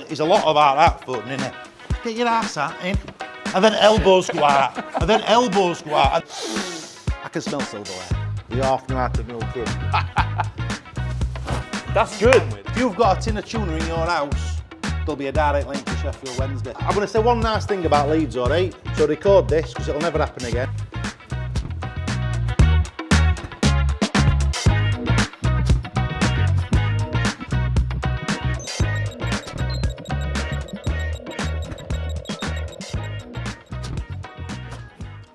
He's a lot about that footing, isn't it? Get your ass out in, and then elbows go out, and then elbows go out. I can smell silverware. You half know how to milk through. That's good. If you've got a tin of tuna in your house, there'll be a direct link to Sheffield Wednesday. I'm going to say one nice thing about Leeds, all right? So record this, because it'll never happen again.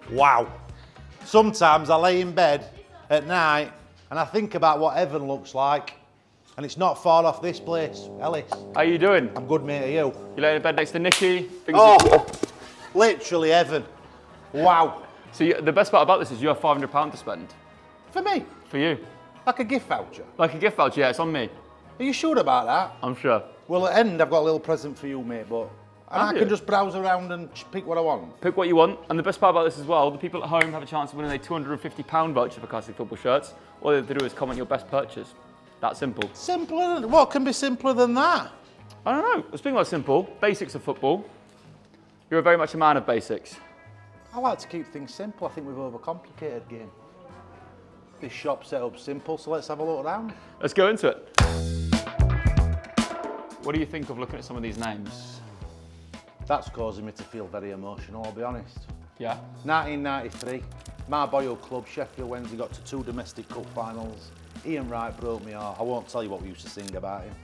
Wow. Sometimes I lay in bed at night and I think about what heaven looks like, and it's not far off this place. Ellis. How you doing? I'm good, mate. Are you? You laying in bed next to Nicky? Literally heaven. Wow. So the best part about this is you have £500 to spend. For me? For you. Like a gift voucher? Like a gift voucher, yeah, it's on me. Are you sure about that? I'm sure. Well, at the end, I've got a little present for you, mate, but... And I can just browse around and pick what I want. Pick what you want. And the best part about this as well, the people at home have a chance of winning a £250 voucher for Classic Football shirts. All they have to do is comment your best purchase. That simple. Simpler? What can be simpler than that? I don't know. Speaking about simple, basics of football. You're very much a man of basics. I like to keep things simple. I think we've overcomplicated the game. This shop set up simple, so let's have a look around. Let's go into it. What do you think of looking at some of these names? That's causing me to feel very emotional, I'll be honest. Yeah. 1993, my boyhood club, Sheffield Wednesday, got to 2 domestic cup finals. Ian Wright broke me heart. I won't tell you what we used to sing about him.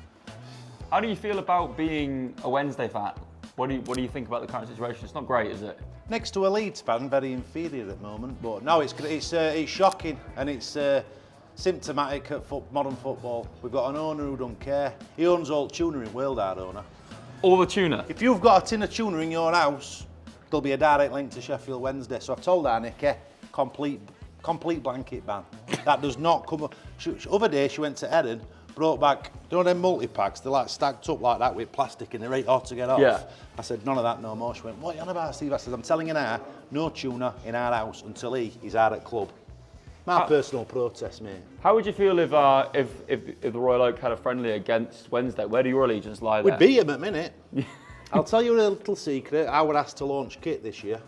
How do you feel about being a Wednesday fan? What do you think about the current situation? It's not great, is it? Next to a Leeds fan, very inferior at the moment. But no, it's shocking and it's symptomatic at modern football. We've got an owner who don't care. He owns all tuna in Wales, our owner. All the tuna? If you've got a tin of tuna in your house, there'll be a direct link to Sheffield Wednesday. So I've told her, Nicky, complete blanket ban. That does not come up. Other day she went to Erin, brought back, you know them multi-packs, they're like stacked up like that with plastic and they're right hard to get off. Yeah. I said, none of that no more. She went, what are you on about, Steve? I said, I'm telling you now, no tuna in our house until he's out at club. My personal protest, mate. How would you feel if the Royal Oak had a friendly against Wednesday? Where do your allegiance lie there? We'd beat him at minute. I'll tell you a little secret. I was asked to launch kit this year.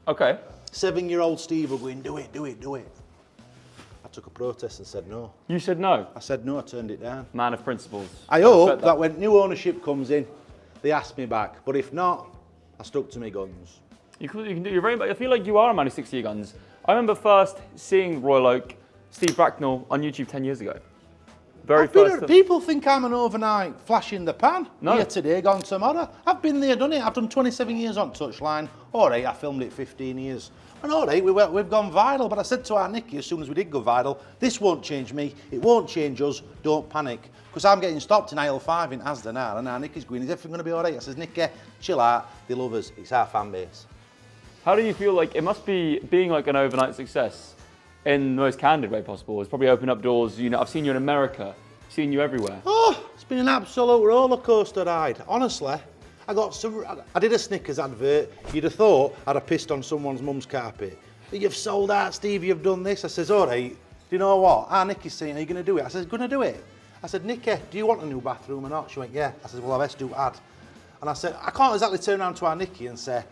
Okay. 7-year-old Steve was going, do it, do it, do it. I took a protest and said no. You said no? I said no, I turned it down. Man of principles. I hope that when new ownership comes in, they ask me back. But if not, I stuck to my guns. You can do. You're very. I feel like you are a man who sticks to your guns. I remember first seeing Royal Oak, Steve Bracknall on YouTube 10 years ago. People think I'm an overnight flash in the pan. No. Here today, gone tomorrow. I've been there, done it. I've done 27 years on Touchline. All right, I filmed it 15 years. And all right, we've gone viral. But I said to our Nicky as soon as we did go viral, this won't change me. It won't change us. Don't panic. Because I'm getting stopped in aisle 5 in Asda now. And our Nicky's going, is everything going to be all right? I says, Nicky, chill out. They love us. It's our fan base. How do you feel like it must be being like an overnight success in the most candid way possible? It's probably opened up doors. You know, I've seen you in America, seen you everywhere. Oh, it's been an absolute roller coaster ride. Honestly, I did a Snickers advert. You'd have thought I'd have pissed on someone's mum's carpet. You've sold out, Steve. You've done this. I says, all right. Do you know what? Nicky's saying, are you going to do it? I said, going to do it. I said, Nicky, do you want a new bathroom or not? She went, yeah. I said, well, I've to do ad. And I said, I can't exactly turn around to our Nicky and say,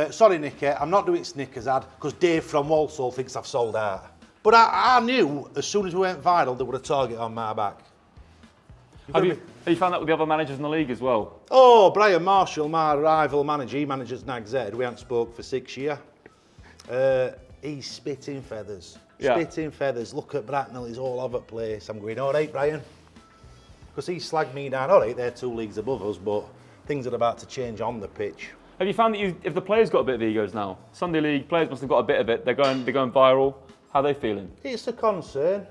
sorry, Nicky, I'm not doing Snickers ad because Dave from Walsall thinks I've sold out. But I knew as soon as we went viral there was a target on my back. Have you found that with the other managers in the league as well? Oh, Brian Marshall, my rival manager, he manages Nags Head. We haven't spoke for 6 years. He's spitting feathers. Yeah. Spitting feathers. Look at Bracknall, he's all over the place. I'm going, all right, Brian. Because he slagged me down. All right, they're 2 leagues above us, but things are about to change on the pitch. Have you found that if the players got a bit of egos now, Sunday League players must have got a bit of it. They're going viral. How are they feeling? It's a concern.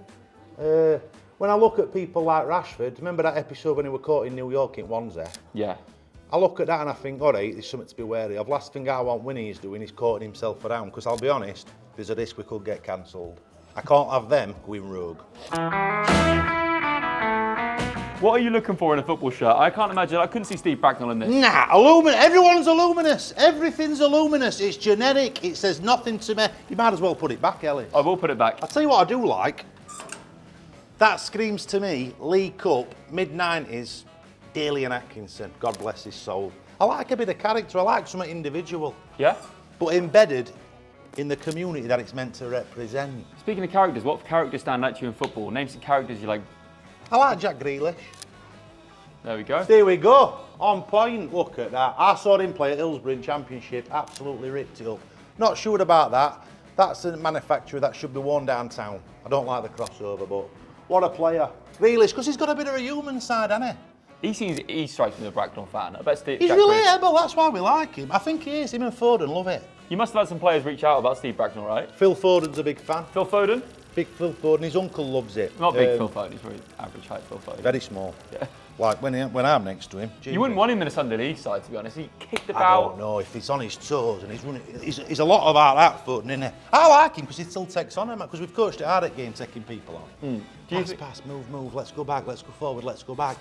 When I look at people like Rashford, remember that episode when he was caught in New York in Wandsworth? Yeah. I look at that and I think, all right, there's something to be wary of. Last thing I want Winnie is doing is courting himself around, because I'll be honest, there's a risk we could get cancelled. I can't have them going rogue. What are you looking for in a football shirt? I can't imagine. I couldn't see Steve Bracknall in this. Nah, everyone's luminous. Everything's luminous. It's generic. It says nothing to me. You might as well put it back, Ellis. I will put it back. I'll tell you what I do like. That screams to me, League Cup, mid-90s, Daly and Atkinson, God bless his soul. I like a bit of character, I like something individual, Yeah? but embedded in the community that it's meant to represent. Speaking of characters, what characters stand out to you in football? Name some characters you like. I like Jack Grealish. There we go. There we go, on point, look at that. I saw him play at Hillsborough in Championship, absolutely ripped it up. Not sure about that, that's a manufacturer that should be worn downtown. I don't like the crossover, but what a player. Grealish, because he's got a bit of a human side, hasn't he? He strikes me as a Bracknall fan. I bet Steve. He's Jack Grealish- relatable, that's why we like him. I think he is, him and Foden love it. You must have had some players reach out about Steve Bracknall, right? Phil Foden's a big fan. Phil Foden? Big Phil Foden, his uncle loves it. Not big Phil Foden, he's very average height Phil Foden. Very small. Yeah. Like when I'm next to him. You wouldn't want him in a Sunday League side, to be honest. He kicked I about. don't know if he's on his toes and he's running. He's a lot about that Foden, isn't he? I like him because he still takes on him, because we've coached it hard at game taking people on. Pass, move, let's go back, let's go forward, let's go back.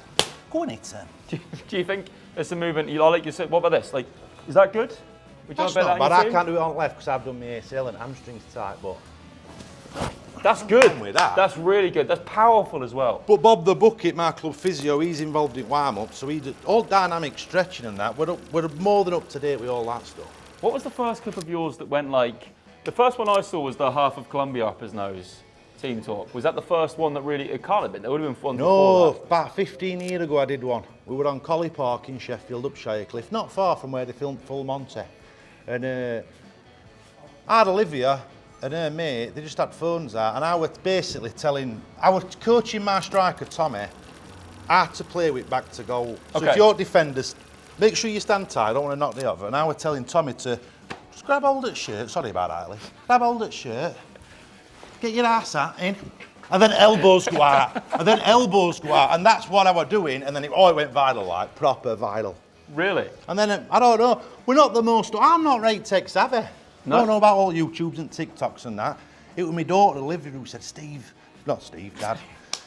Go on, it's Do you think there's some movement? Like you said, what about this? Like, is that good? Would you That's bet not that bad. in your I team? can't do it on left because I've done my ACL and hamstrings tight, but That's good. with that. That's really good. That's powerful as well. But Bob the Bucket, my club physio, he's involved in warm-up, so he did all dynamic stretching and that. We're more than up to date with all that stuff. What was the first clip of yours that went like? The first one I saw was the half of Colombia up his nose. Team talk. Was that the first one that really? It can't have been. There would have been one No, before that. about 15 years ago I did one. We were on Collie Park in Sheffield, up Shirecliff, not far from where they filmed Full Monty. And I had Olivia and her mate, they just had phones out, and I was basically I was coaching my striker Tommy how to play with back to goal. So Okay. if your defenders, make sure you stand tight, I don't want to knock the other. And I was telling Tommy to just grab hold of the shirt, sorry about that, Ellis. Grab hold of the shirt, get your ass out in, and then elbows go out, and that's what I was doing, and then it went viral, like proper viral. Really? And then, I don't know, I'm not right tech savvy. No? I don't know about all YouTubes and TikToks and that. It was my daughter, Olivia, who said, Dad.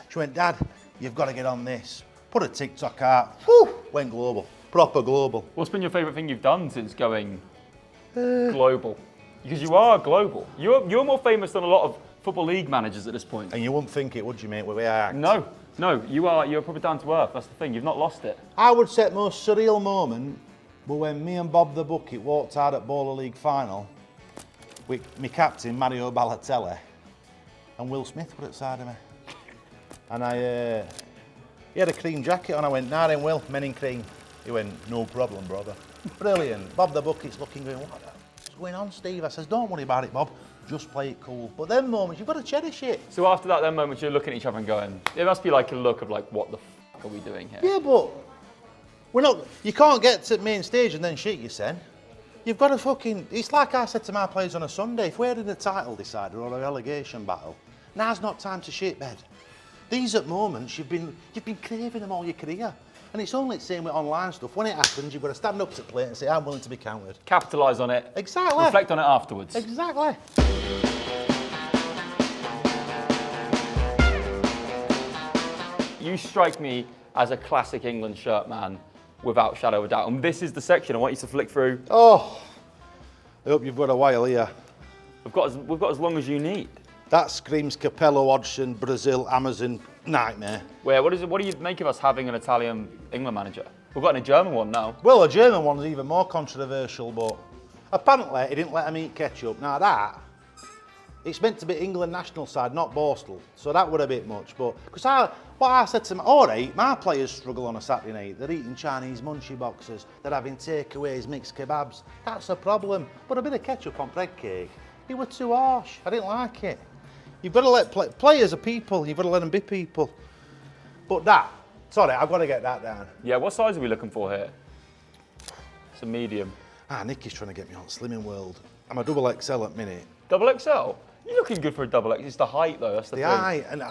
She went, Dad, you've got to get on this. Put a TikTok out, went global, proper global. What's been your favourite thing you've done since going global? Because you are global. You're more famous than a lot of Football League managers at this point. And you wouldn't think it, would you, mate, with the way I act? No, you're probably down to earth. That's the thing. You've not lost it. I would say the most surreal moment was when me and Bob the Bucket walked out at Bowler League final with my captain, Mario Balotelli, and Will Smith were outside of me. And he had a cream jacket on. I went, nah then, Will, men in cream. He went, no problem, brother. Brilliant. Bob the Bucket's looking, going, what's going on, Steve? I says, don't worry about it, Bob. Just play it cool. But them moments, you've got to cherish it. So after that, then moments, you're looking at each other and going, it must be like a look of like, what the f are we doing here? Yeah, but you can't get to the main stage and then shit yourself. You've got to it's like I said to my players on a Sunday, if we're in a title decider or a relegation battle, now's not time to shit bed. These at moments, you've been craving them all your career. And it's only the same with online stuff. When it happens, you've got to stand up to the plate and say, I'm willing to be counted. Capitalise on it. Exactly. Reflect on it afterwards. Exactly. You strike me as a classic England shirt man, without shadow of a doubt. And this is the section I want you to flick through. Oh, I hope you've got a while here. We've got as long as you need. That screams Capello, Hodgson, Brazil, Amazon, nightmare. What do you make of us having an Italian England manager? We've got a German one now. Well, a German one's even more controversial, but apparently he didn't let them eat ketchup. Now that, it's meant to be England national side, not Borstal, so that would a bit much. But because what I said to them, all right, my players struggle on a Saturday night. They're eating Chinese munchie boxes, they're having takeaways, mixed kebabs. That's a problem. But a bit of ketchup on bread cake, it was too harsh. I didn't like it. You've got to let players are people. You've got to let them be people. But sorry, I've got to get that down. Yeah, what size are we looking for here? It's a medium. Nicky's trying to get me on Slimming World. I'm a double XL at minute. Double XL? You're looking good for a double XL. It's the height though, that's the thing. Height, and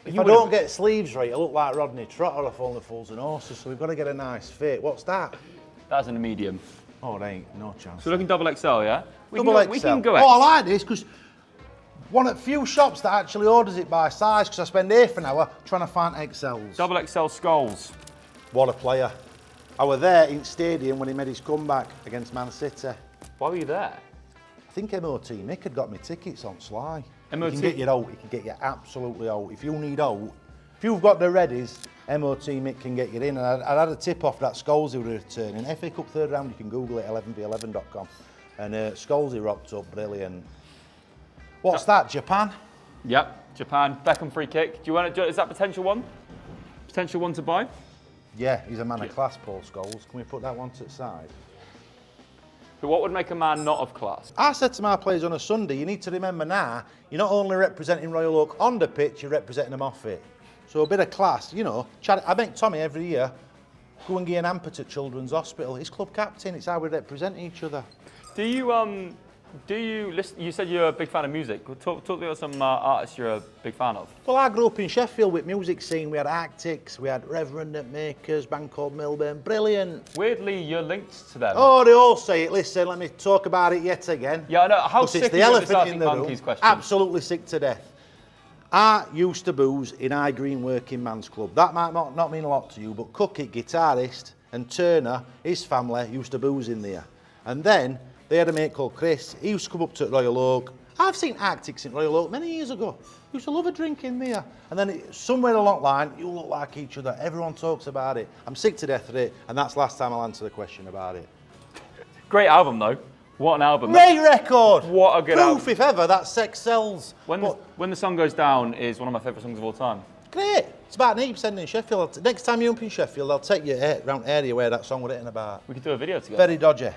if I don't get sleeves right, I look like Rodney Trotter off Only Fools and Horses, so we've got to get a nice fit. What's that? That's in a medium. Oh, it ain't, no chance. So looking double XL, yeah? We XL. can go Oh, I like this, because one of the few shops that actually orders it by size, because I spend half an hour trying to find XLs. Double XL skulls. What a player. I was there in stadium when he made his comeback against Man City. Why were you there? I think MOT Mick had got me tickets on Sly. MOT? He can get you out, he can get you absolutely out. If you need out, If you've got the readies, MOT Mick can get you in. And I had a tip off that Scholesy were returning. FA Cup third round, you can Google it, 11v11.com. And Scholesy rocked up, brilliant. What's that, Japan? Yep, Japan, Beckham free kick. Do you want to? Is that potential one? Potential one to buy? Yeah, he's a man of class, Paul Scholes. Can we put that one to the side? But what would make a man not of class? I said to my players on a Sunday, you need to remember now, you're not only representing Royal Oak on the pitch, you're representing them off it. So a bit of class, you know. I make Tommy every year go and get an amput at Children's Hospital. He's club captain, it's how we represent each other. Do you listen? You said you're a big fan of music. Talk to me about some artists you're a big fan of. Well, I grew up in Sheffield with music scene. We had Arctics, we had Reverend at Makers, band called Milburn. Brilliant. Weirdly, you're linked to them. Oh, they all say it. Listen, let me talk about it yet again. Yeah, I know. How sick it's the is elephant in the Monkeys room. question? Absolutely sick to death. I used to booze in High Green Working Man's Club. That might not mean a lot to you, but Cookit, guitarist, and Turner, his family, used to booze in there. And then they had a mate called Chris. He used to come up to Royal Oak. I've seen Arctics in Royal Oak many years ago. He used to love a drink in there. And then somewhere along the line, you look like each other. Everyone talks about it. I'm sick to death of it, and that's the last time I'll answer the question about it. Great album, though. What an album. Great record. What a good album. Proof, if ever, that sex sells. When the Sun Goes Down is one of my favourite songs of all time. Great. It's about 80% in Sheffield. Next time you're up in Sheffield, I'll take you around the area where that song was written about. We could do a video together. Very dodgy.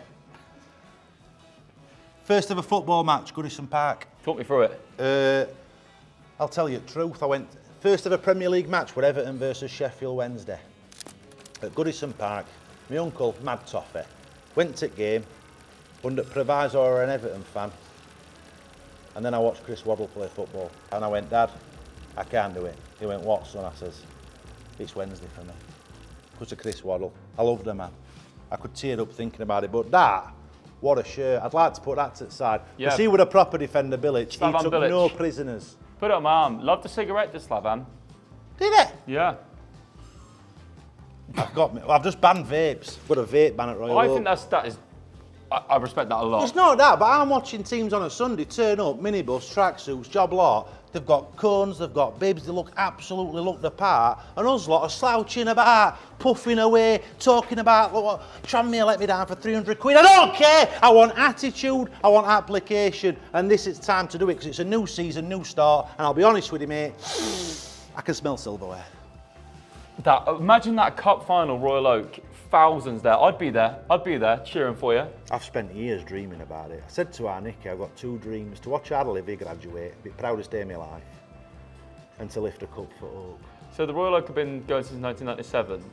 First ever football match, Goodison Park. Talk me through it. I'll tell you the truth. I went first ever Premier League match with Everton versus Sheffield Wednesday at Goodison Park. My uncle, Mad Toffee, went to the game under proviso or an Everton fan. And then I watched Chris Waddle play football. And I went, Dad, I can't do it. He went, what, son? I says, it's Wednesday for me. Because of Chris Waddle. I loved him, man. I could tear up thinking about it. But that, what a shirt. I'd like to put that to the side. Yeah. Because he was a proper defender, Bilic. He took Bilic. no prisoners. Put it on my arm. Loved the cigarette, did Slavan? Did he? Yeah. I've just banned vapes. Got a vape ban at Royal Oak. I think that is. I respect that a lot. It's not that, but I'm watching teams on a Sunday turn up, minibus, tracksuits, job lot. They've got cones, they've got bibs, they look the part. And us lot are slouching about, puffing away, talking about, look, Tranmere let me down for 300 quid. I don't care. I want attitude, I want application. And this is time to do it because it's a new season, new start. And I'll be honest with you, mate, I can smell silverware. Imagine that cup final, Royal Oak. Thousands there. I'd be there cheering for you. I've spent years dreaming about it. I said to our Nicky, I've got two dreams: to watch our Livy graduate, be the proudest day of my life, and to lift a cup for Oak. So the Royal Oak have been going since 1997,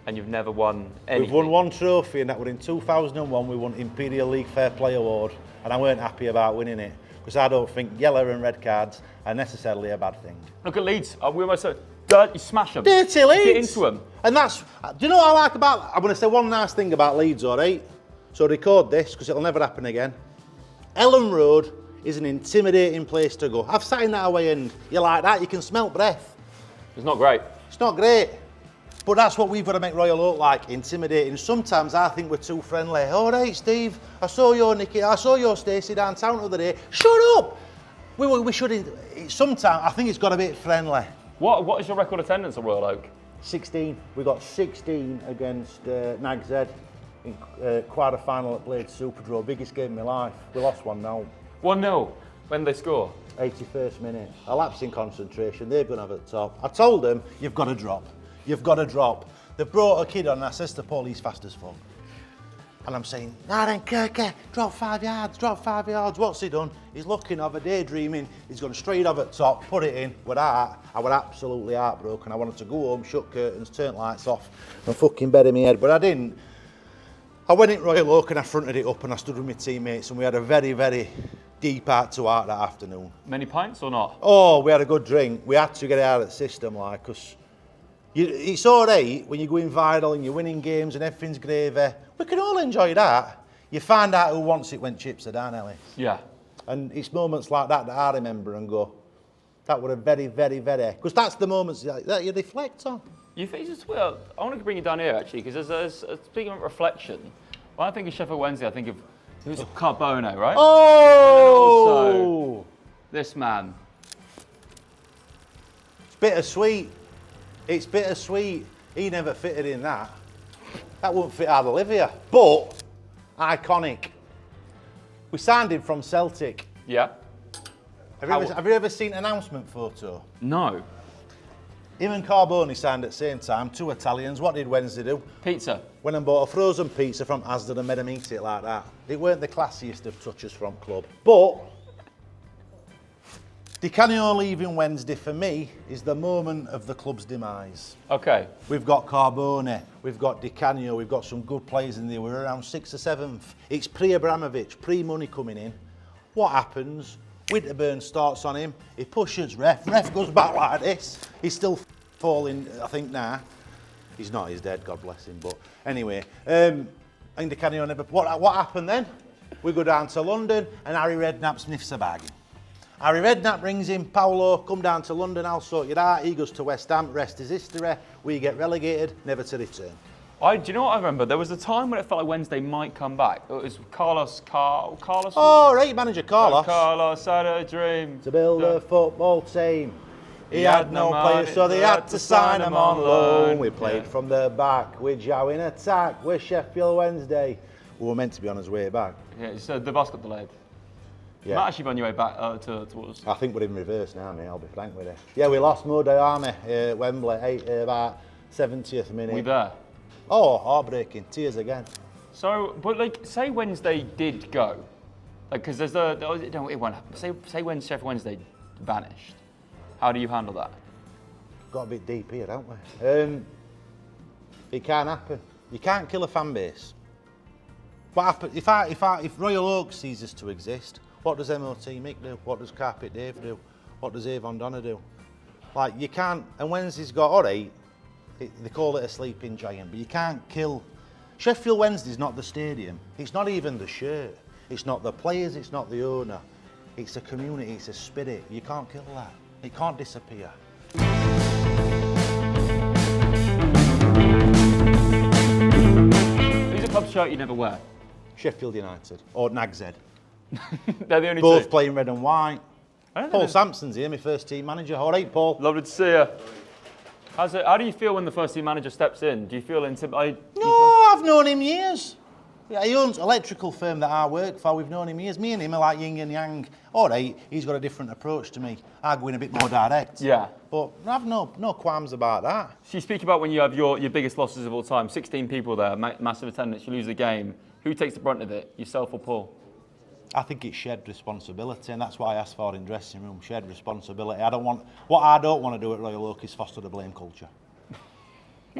and you've never won anything. We've won one trophy, and that was in 2001. We won Imperial League Fair Play Award, and I weren't happy about winning it because I don't think yellow and red cards are necessarily a bad thing. Look at Leeds. We almost said, you smash them. Dirty Leeds. Get into them. And that's, do you know what I like about, I'm going to say one nice thing about Leeds, all right? So record this, because it'll never happen again. Ellen Road is an intimidating place to go. I've sat in that away end. You're like that, you can smell breath. It's not great. It's not great. But that's what we've got to make Royal Oak like, intimidating. Sometimes I think we're too friendly. All right, Steve, I saw your Nicky, I saw your Stacey downtown the other day. Shut up! We should, sometimes I think it's got a bit friendly. What is your record attendance at Royal Oak? 16. We got 16 against Nag's Head in quarter-final at Blade Superdrome. Biggest game of my life. We lost 1-0. 1-0. When did they score? 81st minute. A lapse in concentration. They've gone over the top. I told them, you've got to drop. You've got to drop. They've brought a kid on and I says to Paul, he's fast as fuck. And I'm saying, nah then, Kirky, drop 5 yards, drop 5 yards. What's he done? He's looking over, daydreaming. He's gone straight over the top, put it in. I was absolutely heartbroken. I wanted to go home, shut curtains, turn lights off, and fucking bury my head, but I didn't. I went in Royal Oak and I fronted it up and I stood with my teammates and we had a very, very deep heart-to-heart that afternoon. Many pints or not? Oh, we had a good drink. We had to get it out of the system, like, because it's all right when you're going viral and you're winning games and everything's gravy. We can all enjoy that. You find out who wants it when chips are down, Ellis. Yeah. And it's moments like that that I remember and go, that were a very, very, very... Because that's the moments that you reflect on. You think it's well, I want to bring you down here, actually, because there's speaking of reflection, when I think of Sheffield Wednesday, I think of who's Carbone, right? Oh! And also, this man. It's bittersweet. It's bittersweet. He never fitted in that. That wouldn't fit out of Olivia. But, iconic. We signed him from Celtic. Yeah. Have you ever seen an announcement photo? No. Him and Carboni signed at the same time, 2 Italians. What did Wednesday do? Pizza. Went and bought a frozen pizza from Asda and made him eat it like that. It weren't the classiest of touches from club. But, Di Canio leaving Wednesday for me is the moment of the club's demise. Okay. We've got Carboni, we've got Di Canio, we've got some good players in there. We're around 6th or 7th. It's pre-Abramovich, pre-money coming in. What happens? Winterburn starts on him, he pushes ref goes back like this. He's still falling, I think, now. He's not, he's dead, God bless him. But anyway, and Di Canio never... What happened then? We go down to London and Harry Redknapp sniffs a bargain. Harry Redknapp brings him, Paolo, come down to London, I'll sort you out. He goes to West Ham, rest is history. We get relegated, never to return. Do you know what I remember? There was a time when it felt like Wednesday might come back. It was Carlos. Oh, right, manager Carlos. Carlos had a dream. To build a football team. He had no players, so they had to sign him on loan. We played from the back with Joe in attack with Sheffield Wednesday. We were meant to be on his way back. Yeah, so the bus got delayed. Yeah. Might actually be on your way back towards. I think we're in reverse now, mate, I'll be frank with you. Yeah, we lost Moday Army at Wembley, about 70th minute. We there? Oh, heartbreaking, tears again. So, but like, say Wednesday did go, like, because there's no, it won't happen. Say when Sheffield Wednesday vanished, how do you handle that? Got a bit deep here, don't we? It can't happen. You can't kill a fan base. What happens if Royal Oak ceases to exist? What does MOT Mick do? What does Carpet Dave do? What does Avon Donna do? Like, you can't, and Wednesday's got, all right, they call it a sleeping giant, but you can't kill. Sheffield Wednesday's not the stadium. It's not even the shirt. It's not the players, it's not the owner. It's a community, it's a spirit. You can't kill that. It can't disappear. Who's a club shirt you never wear? Sheffield United, or Nag's Head. They're the only Both two. playing red and white. Paul Sampson's here, my first team manager. All right, Paul. Lovely to see you. How do you feel when the first team manager steps in? Do you feel intimidated? No, I've known him years. Yeah, he owns an electrical firm that I work for. We've known him years. Me and him are like yin and yang. All right, he's got a different approach to me. I go in a bit more direct. Yeah. But I've no qualms about that. So you speak about when you have your biggest losses of all time. 16 people there, massive attendance. You lose a game. Who takes the brunt of it? Yourself or Paul? I think it's shared responsibility, and that's what I asked for in dressing room. Shared responsibility. What I don't want to do at Royal Oak is foster the blame culture.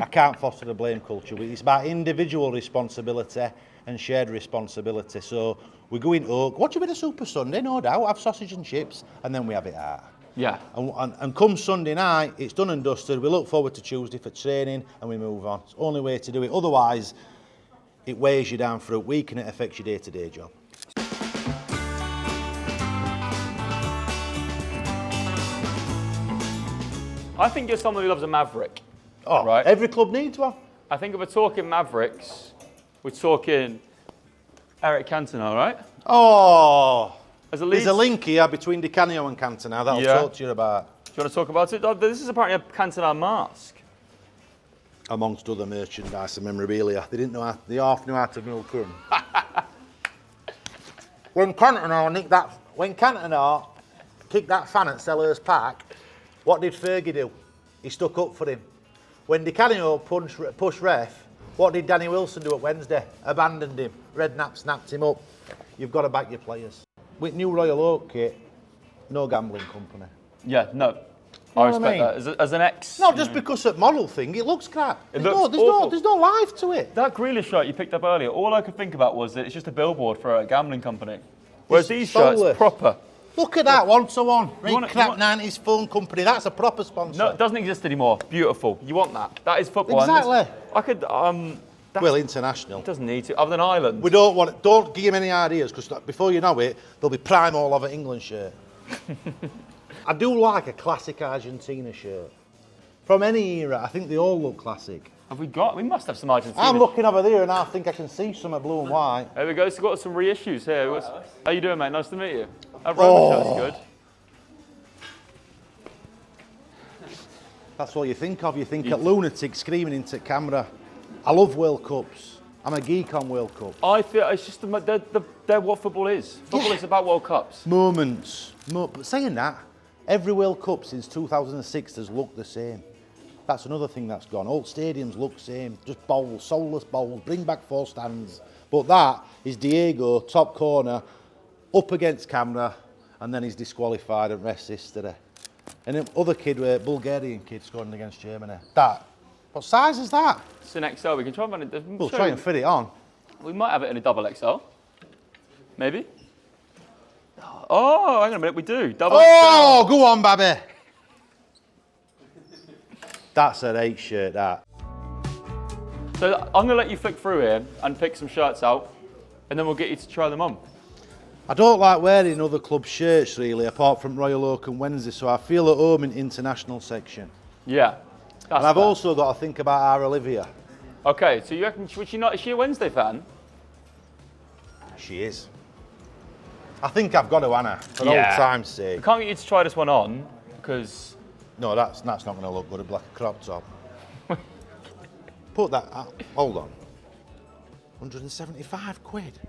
I can't foster the blame culture. It's about individual responsibility and shared responsibility. So we go in Oak, watch a bit of Super Sunday, no doubt, have sausage and chips, and then we have it out. Yeah. And come Sunday night, it's done and dusted. We look forward to Tuesday for training, and we move on. It's the only way to do it. Otherwise, it weighs you down for a week and it affects your day-to-day job. I think you're someone who loves a Maverick. Oh, right. Every club needs one. I think if we're talking Mavericks, we're talking Eric Cantona, right? Oh, There's a link here between Di Canio and Cantona that I'll talk to you about. Do you want to talk about it? This is apparently a Cantona mask. Amongst other merchandise and memorabilia. They half knew how to milk them. When Cantona kicked that fan at Sellers Park, what did Fergie do? He stuck up for him. When Di Canio pushed ref, what did Danny Wilson do at Wednesday? Abandoned him. Redknapp snapped him up. You've got to back your players. With new Royal Oak kit, no gambling company. Yeah, no. I respect that. As an ex... No, just because of model thing, it looks crap. There's no life to it. That Grealish shirt you picked up earlier, all I could think about was that it's just a billboard for a gambling company. Whereas these shirts, proper. Look at that, one-to-one. Right, crap 90s phone company. That's a proper sponsor. No, it doesn't exist anymore. Beautiful. You want that. That is football. Exactly. I could... well, international. It doesn't need to, other than Ireland. We don't want it. Don't give him any ideas, because before you know it, there'll be prime all over England shirt. I do like a classic Argentina shirt. From any era, I think they all look classic. Have we got? We must have some Argentina. I'm looking over there and I think I can see some of blue and white. There we go. So we've got some reissues here. How you doing, mate? Nice to meet you. That Roma shirt's good. That's what you think of. You think at lunatics screaming into camera. I love World Cups. I'm a geek on World Cup. I feel it's just they're what football is. Football is about World Cups. Moments. But saying that, every World Cup since 2006 has looked the same. That's another thing that's gone. Old stadiums look the same. Just bowls, soulless bowls. Bring back 4 stands. But that is Diego, top corner, up against camera, and then he's disqualified and rests history. And the other kid, Bulgarian kid, scoring against Germany. That. What size is that? It's an XL. We can try and run it. We'll try and fit it on. We might have it in a double XL. Maybe. Oh, hang on a minute. We do. Double XL. Go on, baby. That's an 8 shirt, that. So I'm going to let you flick through here and pick some shirts out, and then we'll get you to try them on. I don't like wearing other club shirts, really, apart from Royal Oak and Wednesday, so I feel at home in international section. Yeah. And I've also got to think about our Olivia. Okay, so you reckon, is she a Wednesday fan? She is. I think I've got to, Anna, for old time's sake. I can't get you to try this one on, because... No, that's not going to look good, a black crop top. Put that, hold on. 175 quid.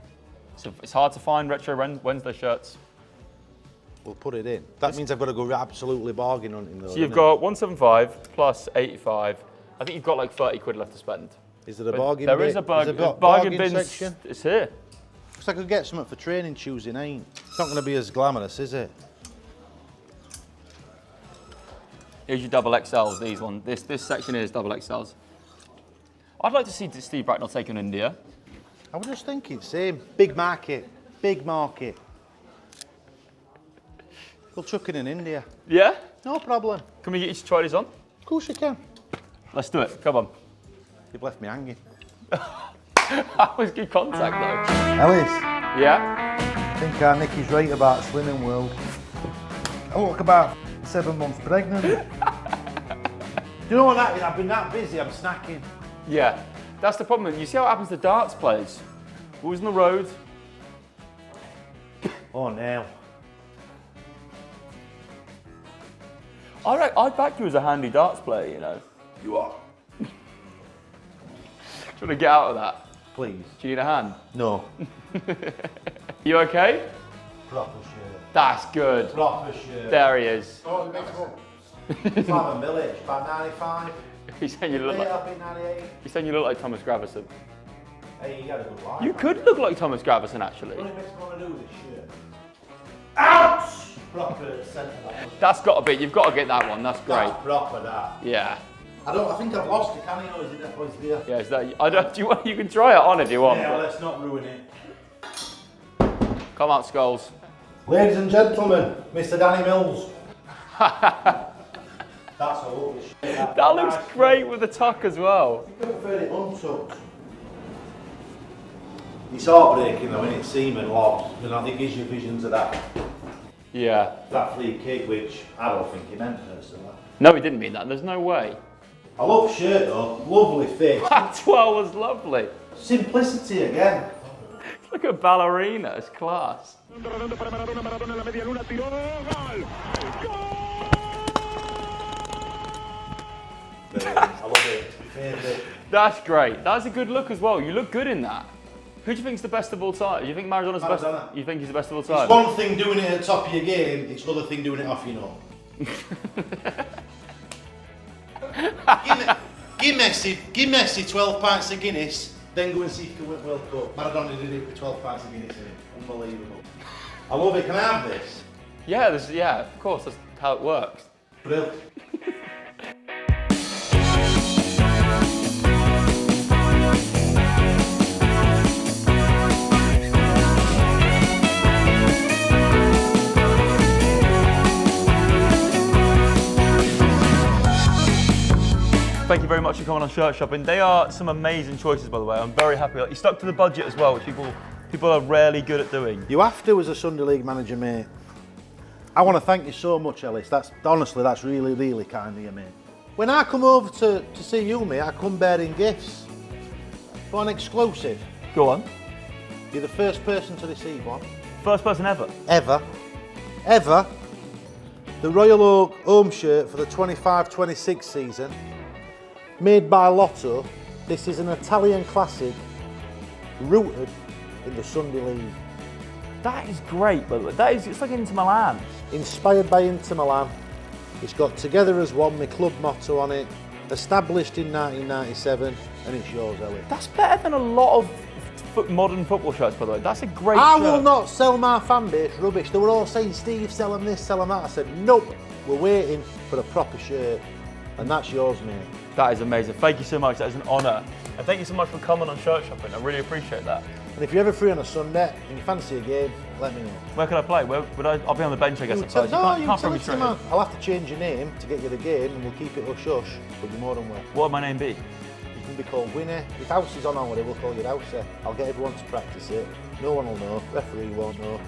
So it's hard to find retro Wednesday shirts. We'll put it in. That means I've got to go absolutely bargain hunting though. So you've got 175 plus 85. I think you've got like 30 quid left to spend. Is there a bargain bin? There is a bargain bin section. It's here. Looks like I could get something for training Tuesday night. It's not going to be as glamorous, is it? Here's your double XLs, these ones. This section here is double XLs. I'd like to see Steve Bracknall take on India. I was just thinking, same. Big market. Big market. We'll chuck it in India. Yeah? No problem. Can we get you to try these on? Of course you can. Let's do it. Come on. You've left me hanging. That was good contact though. Ellis. Yeah? I think our Nicky's right about swimming world. I look about 7 months pregnant. Do you know what that is? I've been that busy, I'm snacking. Yeah. That's the problem. You see how it happens to darts players? Always on the road. Oh, now. I'd back you as a handy darts player, you know. You are. Trying to get out of that. Please. Do you need a hand? No. You okay? Proper shirt. That's good. Proper shirt. There he is. Oh, the next one. Flavin Village, about 95. He's saying you look like. 98. He's saying you look like Thomas Gravison. Hey, you got a good life. You could look like Thomas Gravison, actually. What makes me want to do this shirt? Ouch! Proper centre. That's got to be. You've got to get that one. That's great. That's proper, that. Yeah. I think I've lost it, can you? Or is it that place there? Yeah, is that? I don't. Do you want? You can try it on if you want. Yeah, let's not ruin it. Come out, Skulls. Ladies and gentlemen, Mr. Danny Mills. That's a lovely shit. That looks great with the tuck as well. You could prefer it untucked. It's heartbreaking though, isn't it? Seaman lost. And I think it gives you visions of that. Yeah. That free kick, which I don't think he meant personally. No, he didn't mean that. There's no way. I love shirt though. Lovely fit. That twirl was lovely. Simplicity again. Look at ballerina. It's class. I love it. Favourite. That's great. That's a good look as well. You look good in that. Who do you think's the best of all time? Do you think Maradona's the best? You think he's the best of all time? It's one thing doing it at the top of your game, it's another thing doing it off your nut. give Messi 12 pints of Guinness, then go and see if you can win World Cup. Maradona did it with 12 pints of Guinness in it. Unbelievable. I love it. Can I have this? Yeah, yeah, of course. That's how it works. Brilliant. Thank you very much for coming on Shirt Shopping. They are some amazing choices, by the way. I'm very happy. You stuck to the budget as well, which people are rarely good at doing. You have to as a Sunday League manager, mate. I want to thank you so much, Ellis. Honestly, that's really, really kind of you, mate. When I come over to see you, mate, I come bearing gifts. For an exclusive. Go on. You're the first person to receive one. First person ever? Ever. the Royal Oak home shirt for the 25-26 season, made by Lotto. This is an Italian classic, rooted in the Sunday League. That is great, by the way. It's like Inter Milan. Inspired by Inter Milan. It's got "Together as One," my club motto on it. Established in 1997, and it's yours, Ellie. That's better than a lot of modern football shirts, by the way. That's a great I shirt. will not sell my fan base rubbish. They were all saying, "Steve, sell them this, sell them that." I said, nope, we're waiting for a proper shirt, and that's yours, mate. That is amazing. Thank you so much. That is an honour. And thank you so much for coming on Shirt Shopping. I really appreciate that. And if you're ever free on a Sunday and you fancy a game, let me know. Where can I play? I'll be on the bench, I guess. You At tell you can't throw me it to straight man. in. I'll have to change your name to get you the game, and we'll keep it hush-hush, but you're more than welcome. What would my name be? You can be called Winnie. If House is on holiday, we'll call you Housey. I'll get everyone to practice it. No one will know. Referee won't know.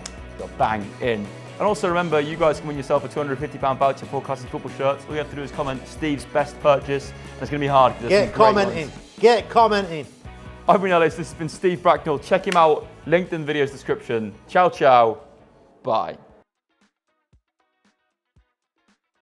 Bang in. And also remember, you guys can win yourself a £250 voucher for Classic Football shirts. All you have to do is comment Steve's best purchase. It's going to be hard. Get commenting. Get commenting. I've been Ellis. This has been Steve Bracknall. Check him out. Linked in the video's description. Ciao, ciao. Bye.